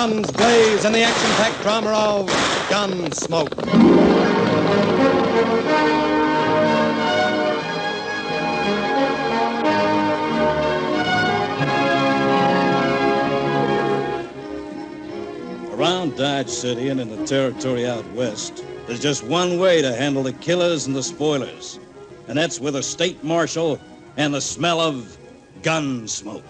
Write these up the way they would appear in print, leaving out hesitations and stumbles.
guns blaze in the action-packed drama of Gunsmoke. Around Dodge City and in the territory out west, there's just one way to handle the killers and the spoilers, and that's with a state marshal and the smell of gun smoke.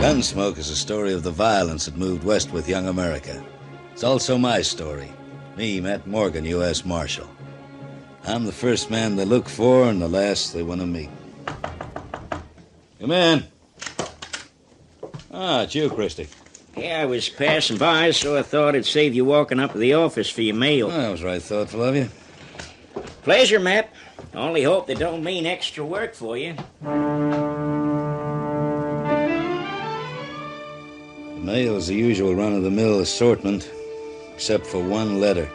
Gunsmoke is a story of the violence that moved west with young America. It's also my story. Me, Matt Morgan, U.S. Marshal. I'm the first man they look for and the last they want to meet. Come in. Ah, it's you, Christie. Yeah, I was passing by, so I thought it'd save you walking up to the office for your mail. That was right thoughtful of you. Pleasure, Matt. Only hope they don't mean extra work for you. The mail's the usual run-of-the-mill assortment, except for one letter.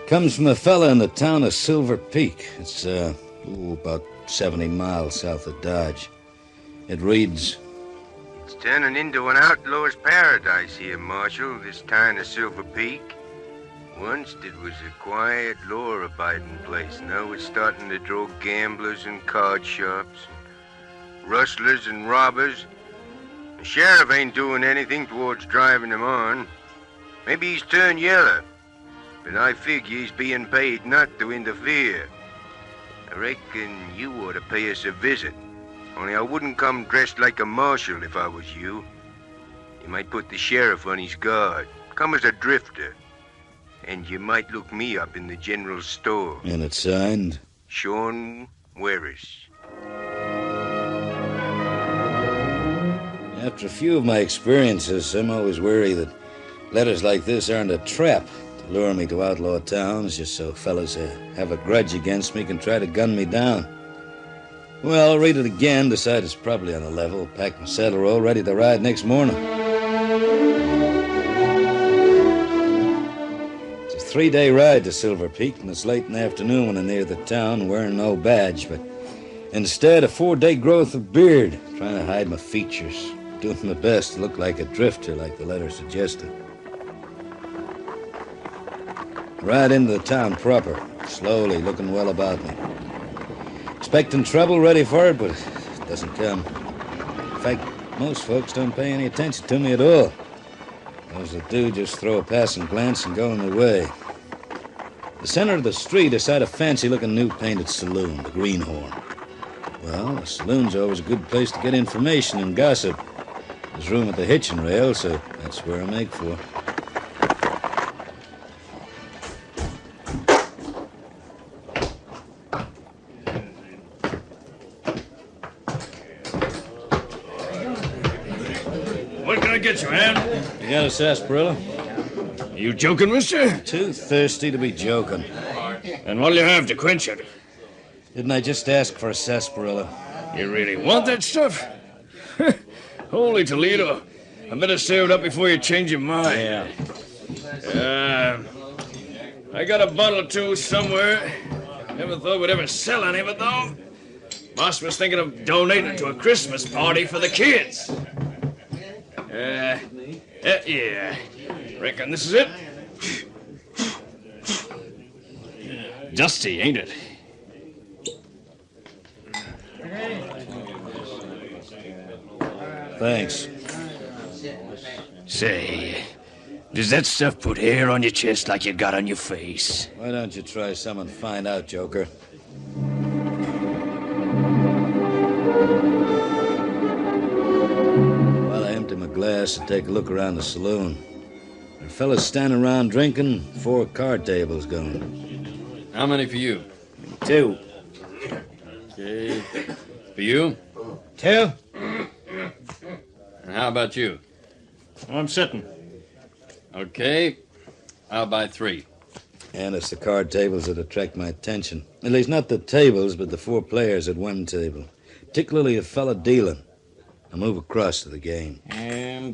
Comes from a fella in the town of Silver Peak. It's, about 70 miles south of Dodge. It reads... It's turning into an outlaw's paradise here, Marshal, this town of Silver Peak. Once it was a quiet, law-abiding place. Now it's starting to draw gamblers and card shops, and rustlers and robbers. The sheriff ain't doing anything towards driving them on. Maybe he's turned yellow, but I figure he's being paid not to interfere. I reckon you ought to pay us a visit. Only I wouldn't come dressed like a marshal if I was you. You might put the sheriff on his guard. Come as a drifter. And you might look me up in the general store. And it's signed? Sean Werris. After a few of my experiences, I'm always wary that letters like this aren't a trap to lure me to outlaw towns just so fellas who have a grudge against me can try to gun me down. Well, I'll read it again, decide it's probably on the level, pack my saddle roll, ready to ride next morning. It's a 3-day ride to Silver Peak, and it's late in the afternoon when I'm near the town, wearing no badge, but instead a 4-day growth of beard, trying to hide my features, doing my best to look like a drifter, like the letter suggested. Ride into the town proper, slowly, looking well about me. Expecting trouble, ready for it, but it doesn't come. In fact, most folks don't pay any attention to me at all. Those that do just throw a passing glance and go on their way. The center of the street is a fancy-looking new painted saloon, the Greenhorn. Well, a saloon's always a good place to get information and gossip. There's room at the hitching rail, so that's where I make for. What can I get you, man? You got a sarsaparilla? Are you joking, mister? Too thirsty to be joking. And what'll you have to quench it? Didn't I just ask for a sarsaparilla? You really want that stuff? Holy Toledo. I better save it up before you change your mind. Yeah. I got a bottle or two somewhere. Never thought we'd ever sell any of it, though. Boss was thinking of donating it to a Christmas party for the kids. Yeah. Reckon this is it? Dusty, ain't it? Thanks. Say, does that stuff put hair on your chest like you got on your face? Why don't you try some and find out, Joker? While I empty my glass and take a look around the saloon, there are fellas standing around drinking, 4 card tables going. How many for you? 2. Okay. For you? 2. And how about you? I'm sitting. Okay. I'll buy 3. And it's the card tables that attract my attention. At least not the tables, but the 4 players at one table. particularly a fella dealing. I'll move across to the game.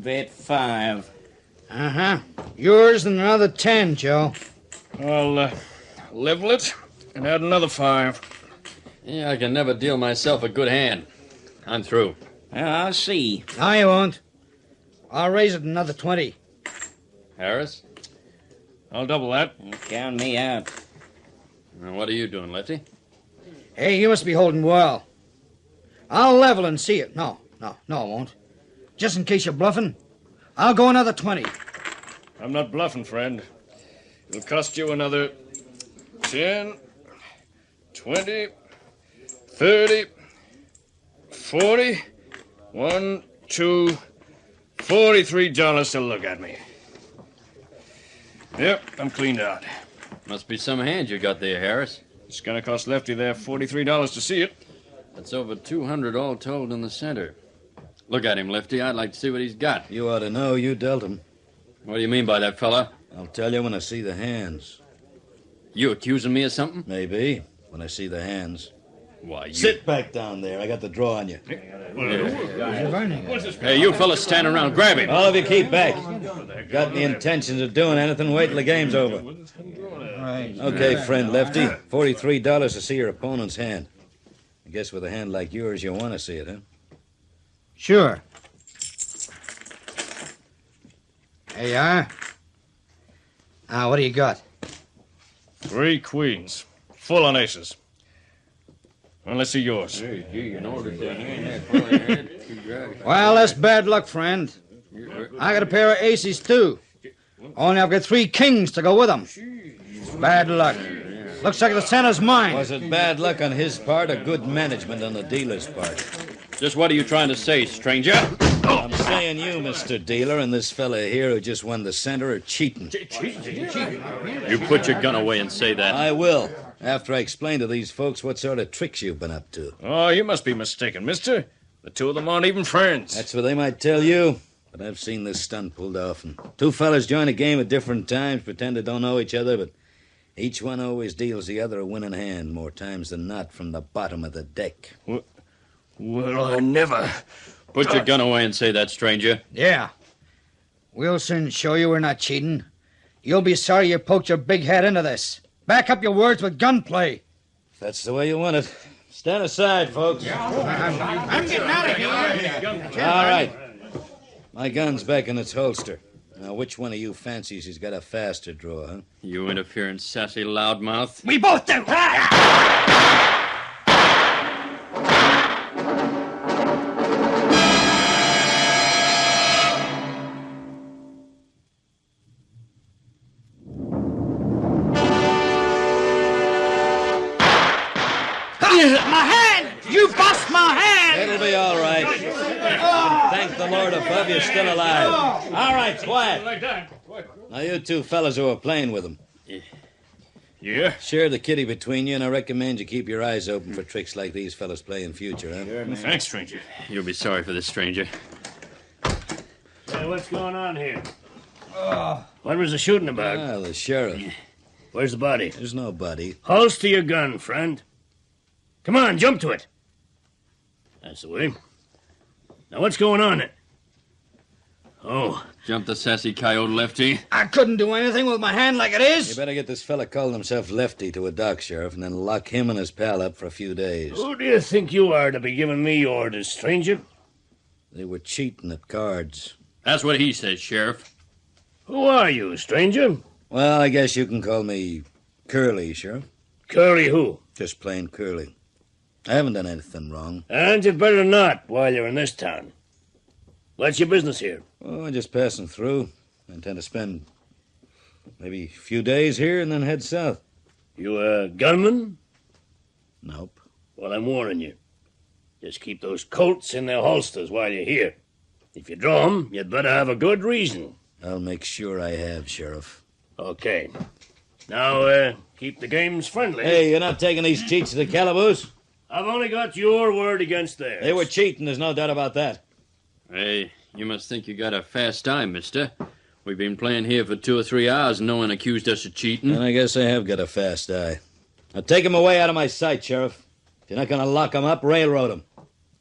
Bet 5. Uh-huh. Yours and another 10, Joe. I'll level it and add another 5. Yeah, I can never deal myself a good hand. I'm through. Well, I'll see. No, you won't. I'll raise it another 20. Harris? I'll double that. Count me out. Now, what are you doing, Lefty? Hey, you must be holding well. I'll level and see it. No, I won't. Just in case you're bluffing, I'll go another 20. I'm not bluffing, friend. It'll cost you another 10, 20, 30, 40, 1, 2, $43 to look at me. Yep, I'm cleaned out. Must be some hand you got there, Harris. It's gonna cost Lefty there $43 to see it. That's over 200 all told in the center. Look at him, Lefty. I'd like to see what he's got. You ought to know. You dealt him. What do you mean by that, fella? I'll tell you when I see the hands. You accusing me of something? Maybe, when I see the hands. Why, you... Sit back down there. I got the draw on you. Hey, you fellas standing around, grab him. All of you keep back. Got any intentions of doing anything, wait till the game's over. Okay, friend Lefty. $43 to see your opponent's hand. I guess with a hand like yours, you want to see it, huh? Sure. There you are. Now, what do you got? 3 queens. Full on aces. Well, let's see yours. Well, that's bad luck, friend. I got a pair of aces, too. Only I've got 3 kings to go with them. Bad luck. Looks like the center's mine. Was it bad luck on his part or good management on the dealer's part? Just what are you trying to say, stranger? I'm saying you, Mr. Dealer, and this fella here who just won the center are cheating. You put your gun away and say that. I will, after I explain to these folks what sort of tricks you've been up to. Oh, you must be mistaken, mister. The two of them aren't even friends. That's what they might tell you, but I've seen this stunt pulled off. And 2 fellas join a game at different times, pretend they don't know each other, but each one always deals the other a winning hand more times than not from the bottom of the deck. Well, I never... Put your gun away and say that, stranger. Yeah. We'll soon show you we're not cheating. You'll be sorry you poked your big head into this. Back up your words with gunplay. If that's the way you want it. Stand aside, folks. I'm getting out of here. All right. My gun's back in its holster. Now, which one of you fancies he's got a faster draw, huh? You interfering, sassy loudmouth. We both do. My hand! You bust my hand! It'll be all right. Thank the Lord above you're still alive. All right, quiet. Now, you 2 fellas who are playing with him. Yeah? Share the kitty between you, and I recommend you keep your eyes open for tricks like these fellas play in future, huh? Thanks, stranger. You'll be sorry for this, stranger. Hey, what's going on here? What was the shooting about? Ah, the sheriff. Where's the body? There's no body. Holster your gun, friend. Come on, jump to it. That's the way. Now, what's going on? Oh. Jump the sassy coyote, Lefty. I couldn't do anything with my hand like it is. You better get this fella calling himself Lefty to a dock, Sheriff, and then lock him and his pal up for a few days. Who do you think you are to be giving me orders, stranger? They were cheating at cards. That's what he says, Sheriff. Who are you, stranger? Well, I guess you can call me Curly, Sheriff. Curly who? Just plain Curly. I haven't done anything wrong. And you'd better not while you're in this town. What's your business here? Oh, I'm just passing through. I intend to spend maybe a few days here and then head south. You a gunman? Nope. Well, I'm warning you. Just keep those Colts in their holsters while you're here. If you draw 'em, you'd better have a good reason. I'll make sure I have, Sheriff. Okay. Now, keep the games friendly. Hey, you're not taking these cheats to the calaboose? I've only got your word against theirs. They were cheating, there's no doubt about that. Hey, you must think you got a fast time, mister. We've been playing here for 2 or 3 hours and no one accused us of cheating. And I guess I have got a fast eye. Now take him away out of my sight, Sheriff. If you're not going to lock him up, railroad him.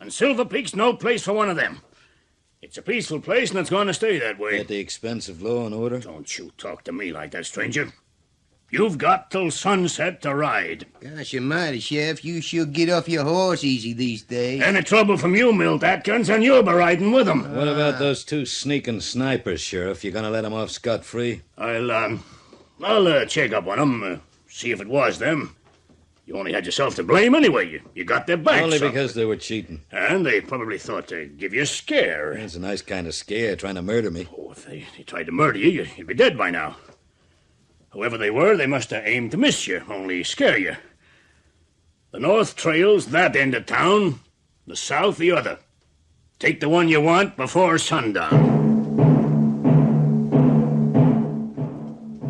And Silver Peak's no place for one of them. It's a peaceful place, and it's going to stay that way. At the expense of law and order? Don't you talk to me like that, stranger. You've got till sunset to ride. Gosh almighty, Sheriff, you sure get off your horse easy these days. Any trouble from you, Milt Atkins, and you'll be riding with them. What about those 2 sneaking snipers, Sheriff? You gonna let them off scot-free? I'll check up on them, see if it was them. You only had yourself to blame anyway. You got their backs. Only because they were cheating. And they probably thought to give you a scare. It's a nice kind of scare, trying to murder me. Oh, if they tried to murder you, you'd be dead by now. Whoever they were, they must have aimed to miss you, only scare you. The north trail's that end of town, the south the other. Take the one you want before sundown.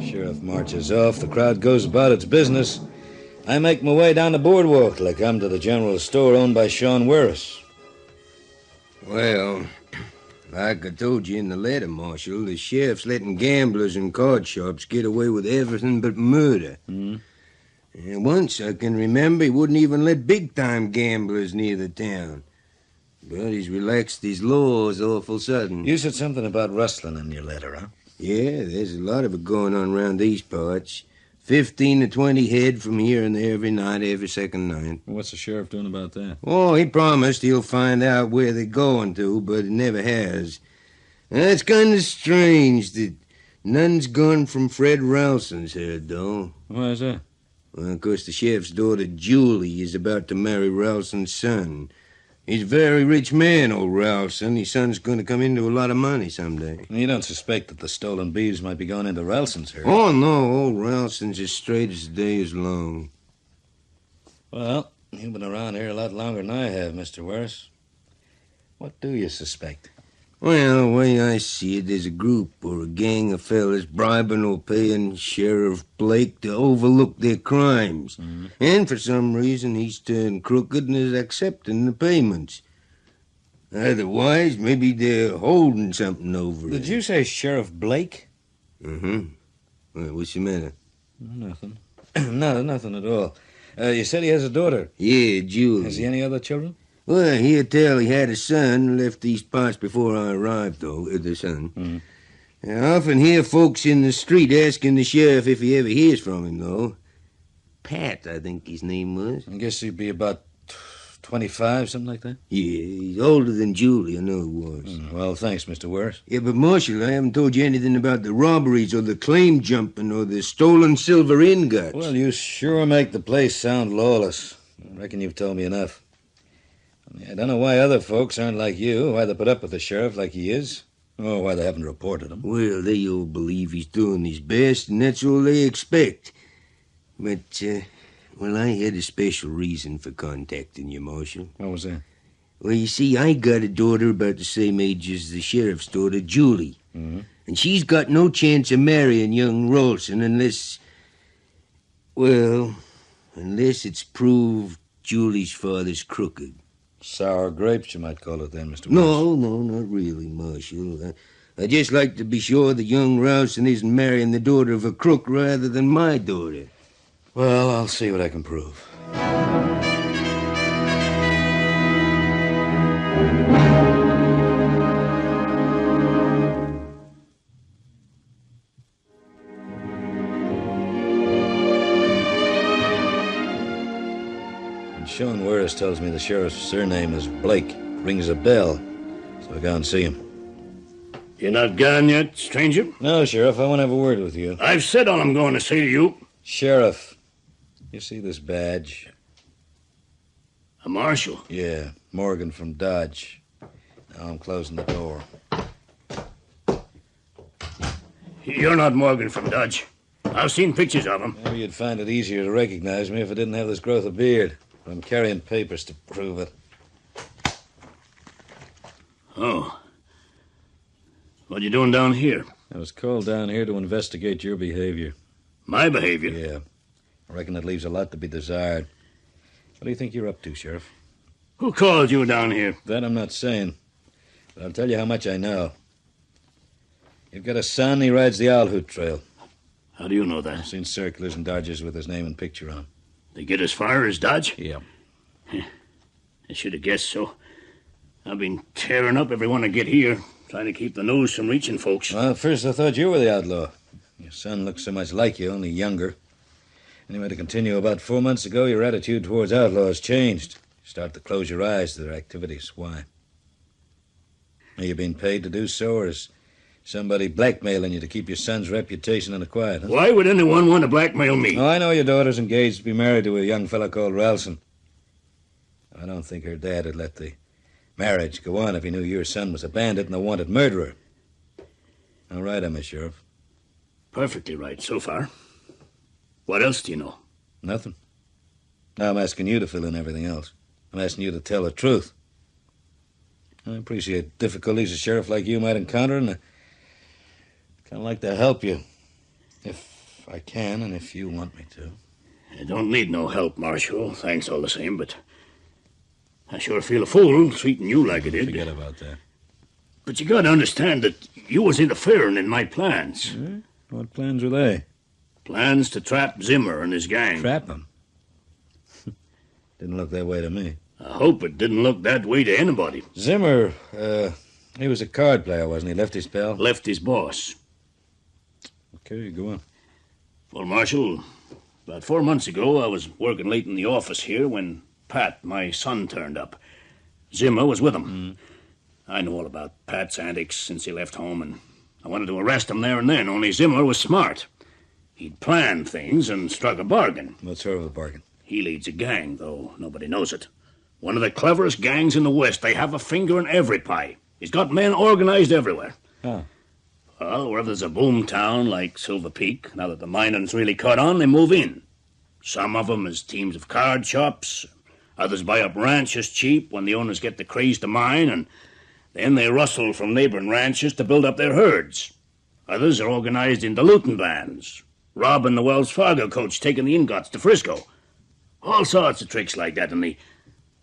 Sheriff marches off, the crowd goes about its business. I make my way down the boardwalk till I come to the general store owned by Sean Werris. Well, like I told you in the letter, Marshal, the sheriff's letting gamblers and card shops get away with everything but murder. And once I can remember, he wouldn't even let big-time gamblers near the town. But he's relaxed his laws awful sudden. You said something about rustling in your letter, huh? Yeah, there's a lot of it going on around these parts. 15 to 20 head from here and there every night, every second night. What's the sheriff doing about that? Oh, he promised he'll find out where they're going to, but he never has. It's kind of strange that none's gone from Fred Ralston's head, though. Why is that? Well, of course, the sheriff's daughter, Julie, is about to marry Ralston's son. He's a very rich man, old Ralston. His son's going to come into a lot of money someday. You don't suspect that the stolen beeves might be going into Ralston's herd? Oh, no. Old Ralston's as straight as the day is long. Well, you've been around here a lot longer than I have, Mr. Werris. What do you suspect? Well, the way I see it, there's a group or a gang of fellas bribing or paying Sheriff Blake to overlook their crimes. And for some reason, he's turned crooked and is accepting the payments. Otherwise, maybe they're holding something over it. Did you say Sheriff Blake? Well, what's the matter? Nothing. No, nothing at all. You said he has a daughter. Yeah, Julie. Has he any other children? Well, he'll tell he had a son, left these parts before I arrived, though, the son. I often hear folks in the street asking the sheriff if he ever hears from him, though. Pat, I think his name was. I guess he'd be about 25, something like that? Yeah, he's older than Julie, I know he was. Well, thanks, Mr. Werris. Yeah, but, Marshal, I haven't told you anything about the robberies or the claim jumping or the stolen silver ingots. Well, you sure make the place sound lawless. I reckon you've told me enough. I don't know why other folks aren't like you, why they put up with the sheriff like he is, or why they haven't reported him. Well, they all believe he's doing his best, and that's all they expect. But, well, I had a special reason for contacting you, Marshal. What was that? Well, you see, I got a daughter about the same age as the sheriff's daughter, Julie. And she's got no chance of marrying young Ralston unless... Well, unless it's proved Julie's father's crooked. Sour grapes, you might call it then, Mr. Werris. No, not really, Marshal. I just like to be sure that young Ralston isn't marrying the daughter of a crook rather than my daughter. Well, I'll see what I can prove. Sean Werris tells me the sheriff's surname is Blake. Rings a bell. So I go and see him. You're not gone yet, stranger? No, Sheriff, I want to have a word with you. I've said all I'm going to say to you. Sheriff, you see this badge? A marshal? Yeah, Morgan from Dodge. Now I'm closing the door. You're not Morgan from Dodge. I've seen pictures of him. Maybe you'd find it easier to recognize me if I didn't have this growth of beard. I'm carrying papers to prove it. Oh. What are you doing down here? I was called down here to investigate your behavior. My behavior? Yeah. I reckon it leaves a lot to be desired. What do you think you're up to, Sheriff? Who called you down here? That I'm not saying. But I'll tell you how much I know. You've got a son, he rides the Owl Hoot Trail. How do you know that? I've seen circulars and dodges with his name and picture on. They get as far as Dodge? Yeah. I should have guessed so. I've been tearing up everyone I get here, trying to keep the news from reaching folks. Well, at first I thought you were the outlaw. Your son looks so much like you, only younger. Anyway, to continue, about 4 months ago, your attitude towards outlaws changed. You start to close your eyes to their activities. Why? Are you being paid to do so, or is somebody blackmailing you to keep your son's reputation in the quiet? Huh? Why would anyone want to blackmail me? Oh, I know your daughter's engaged to be married to a young fellow called Ralston. I don't think her dad would let the marriage go on if he knew your son was a bandit and a wanted murderer. All right, Miss Sheriff. Perfectly right so far. What else do you know? Nothing. Now I'm asking you to fill in everything else. I'm asking you to tell the truth. I appreciate difficulties a sheriff like you might encounter, and I'd kind of like to help you. If I can, and if you want me to. I don't need no help, Marshal. Thanks all the same, but I sure feel a fool treating you like I did. Forget about that. But you gotta understand that you was interfering in my plans. What plans were they? Plans to trap Zimmer and his gang. Trap him? Didn't look that way to me. I hope it didn't look that way to anybody. Zimmer, he was a card player, wasn't he? Lefty's pal? Lefty's boss. Okay, go on. Well, Marshal, about 4 months ago, I was working late in the office here when Pat, my son, turned up. Zimmer was with him. I know all about Pat's antics since he left home, and I wanted to arrest him there and then, only Zimmer was smart. He'd planned things and struck a bargain. What sort of a bargain? He leads a gang, though nobody knows it. One of the cleverest gangs in the West. They have a finger in every pie. He's got men organized everywhere. Oh. Well, where there's a boom town like Silver Peak, now that the mining's really caught on, they move in. Some of them is teams of card shops. Others buy up ranches cheap when the owners get the craze to mine, and then they rustle from neighboring ranches to build up their herds. Others are organized into looting bands, robbing the Wells Fargo coach, taking the ingots to Frisco. All sorts of tricks like that, and the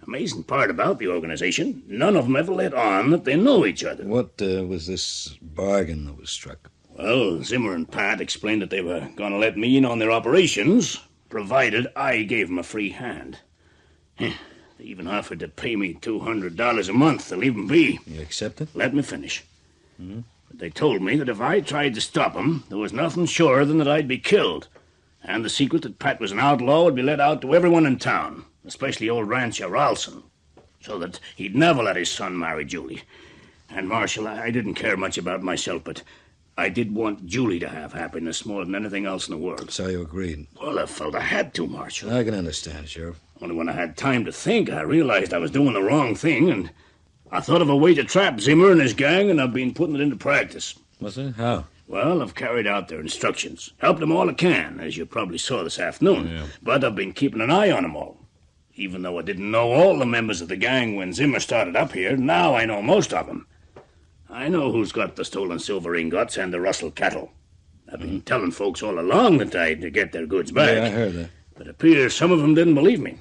amazing part about the organization, none of them ever let on that they know each other. What was this bargain that was struck? Well, Zimmer and Pat explained that they were going to let me in on their operations, provided I gave them a free hand. They even offered to pay me $200 a month to leave them be. You accepted? Let me finish. But they told me that if I tried to stop them, there was nothing surer than that I'd be killed. And the secret that Pat was an outlaw would be let out to everyone in town, especially old rancher Ralston, so that he'd never let his son marry Julie. And, Marshal, I didn't care much about myself, but I did want Julie to have happiness more than anything else in the world. So you agreed? Well, I felt I had to, Marshal. I can understand, Sheriff. Only when I had time to think, I realized I was doing the wrong thing, and I thought of a way to trap Zimmer and his gang, and I've been putting it into practice. What's that? How? Well, I've carried out their instructions. Helped them all I can, as you probably saw this afternoon. Yeah. But I've been keeping an eye on them all. Even though I didn't know all the members of the gang when Zimmer started up here, now I know most of them. I know who's got the stolen silver ingots and the rustled cattle. I've been telling folks all along that I'd to get their goods back. Yeah, I heard that. But it appears some of them didn't believe me.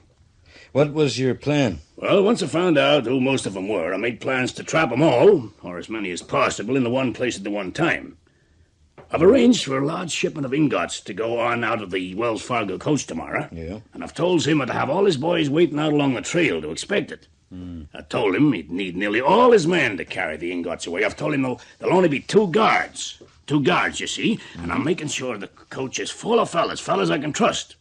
What was your plan? Well, once I found out who most of them were, I made plans to trap them all, or as many as possible, in the one place at the one time. I've arranged for a large shipment of ingots to go on out of the Wells Fargo coach tomorrow. Yeah. And I've told Zimmer to have all his boys waiting out along the trail to expect it. I told him he'd need nearly all his men to carry the ingots away. I've told him there'll only be 2 guards. 2 guards, you see. And I'm making sure the coach is full of fellas I can trust.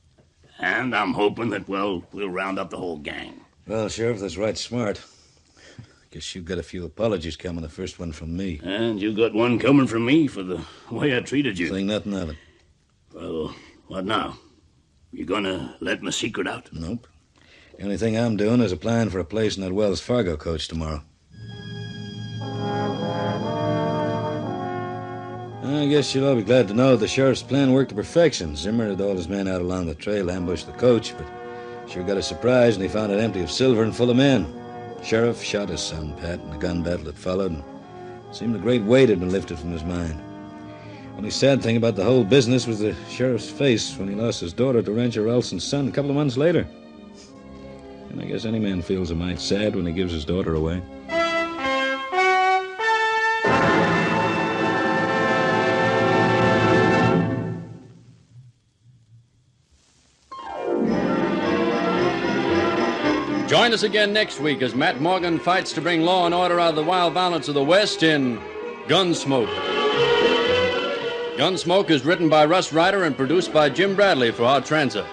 And I'm hoping that, well, we'll round up the whole gang. Well, Sheriff, that's right smart. Guess you've got a few apologies coming, the first one from me. And you got one coming from me for the way I treated you. Think nothing of it. Well, what now? You gonna let my secret out? Nope. The only thing I'm doing is applying for a place in that Wells Fargo coach tomorrow. I guess you'll all be glad to know the sheriff's plan worked to perfection. Zimmer had all his men out along the trail to ambush the coach, but sure got a surprise when he found it empty of silver and full of men. Sheriff shot his son, Pat, in the gun battle that followed, and it seemed a great weight had been lifted from his mind. Only sad thing about the whole business was the sheriff's face when he lost his daughter to Rancher Ralston's son a couple of months later. And I guess any man feels a mite sad when he gives his daughter away. Join us again next week as Matt Morgan fights to bring law and order out of the wild violence of the West in Gunsmoke. Gunsmoke is written by Russ Ryder and produced by Jim Bradley for Artransa.